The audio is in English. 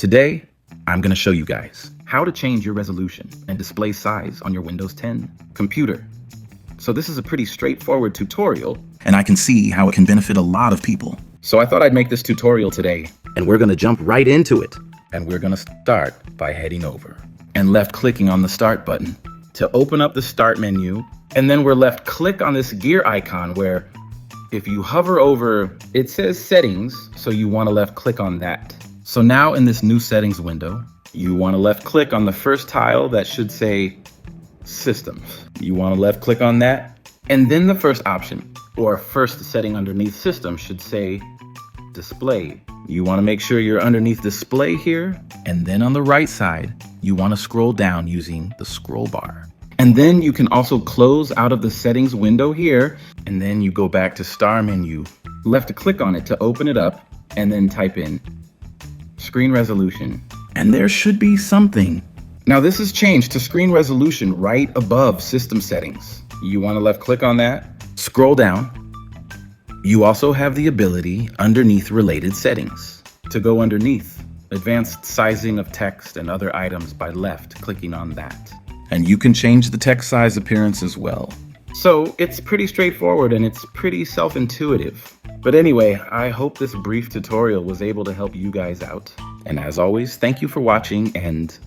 Today, I'm going to show you guys how to change your resolution and display size on your Windows 10 computer. So this is a pretty straightforward tutorial, and I can see how it can benefit a lot of people. So I thought I'd make this tutorial today, and we're going to jump right into it. And we're going to start by heading over and left clicking on the start button to open up the start menu. And then we're left click on this gear icon where if you hover over, it says settings. So you want to left click on that. So now in this new settings window, you want to left click on the first tile that should say systems. You want to left click on that. And then the first option or first setting underneath system should say display. You want to make sure you're underneath display here. And then on the right side, you want to scroll down using the scroll bar. And then you can also close out of the settings window here. And then you go back to star menu, left click on it to open it up, and then type in screen resolution. And there should be something. Now this is changed to screen resolution right above system settings. You want to left click on that, scroll down. You also have the ability underneath related settings to go underneath advanced sizing of text and other items by left clicking on that. And you can change the text size appearance as well. So it's pretty straightforward and it's pretty self-intuitive. But anyway, I hope this brief tutorial was able to help you guys out. And as always, thank you for watching and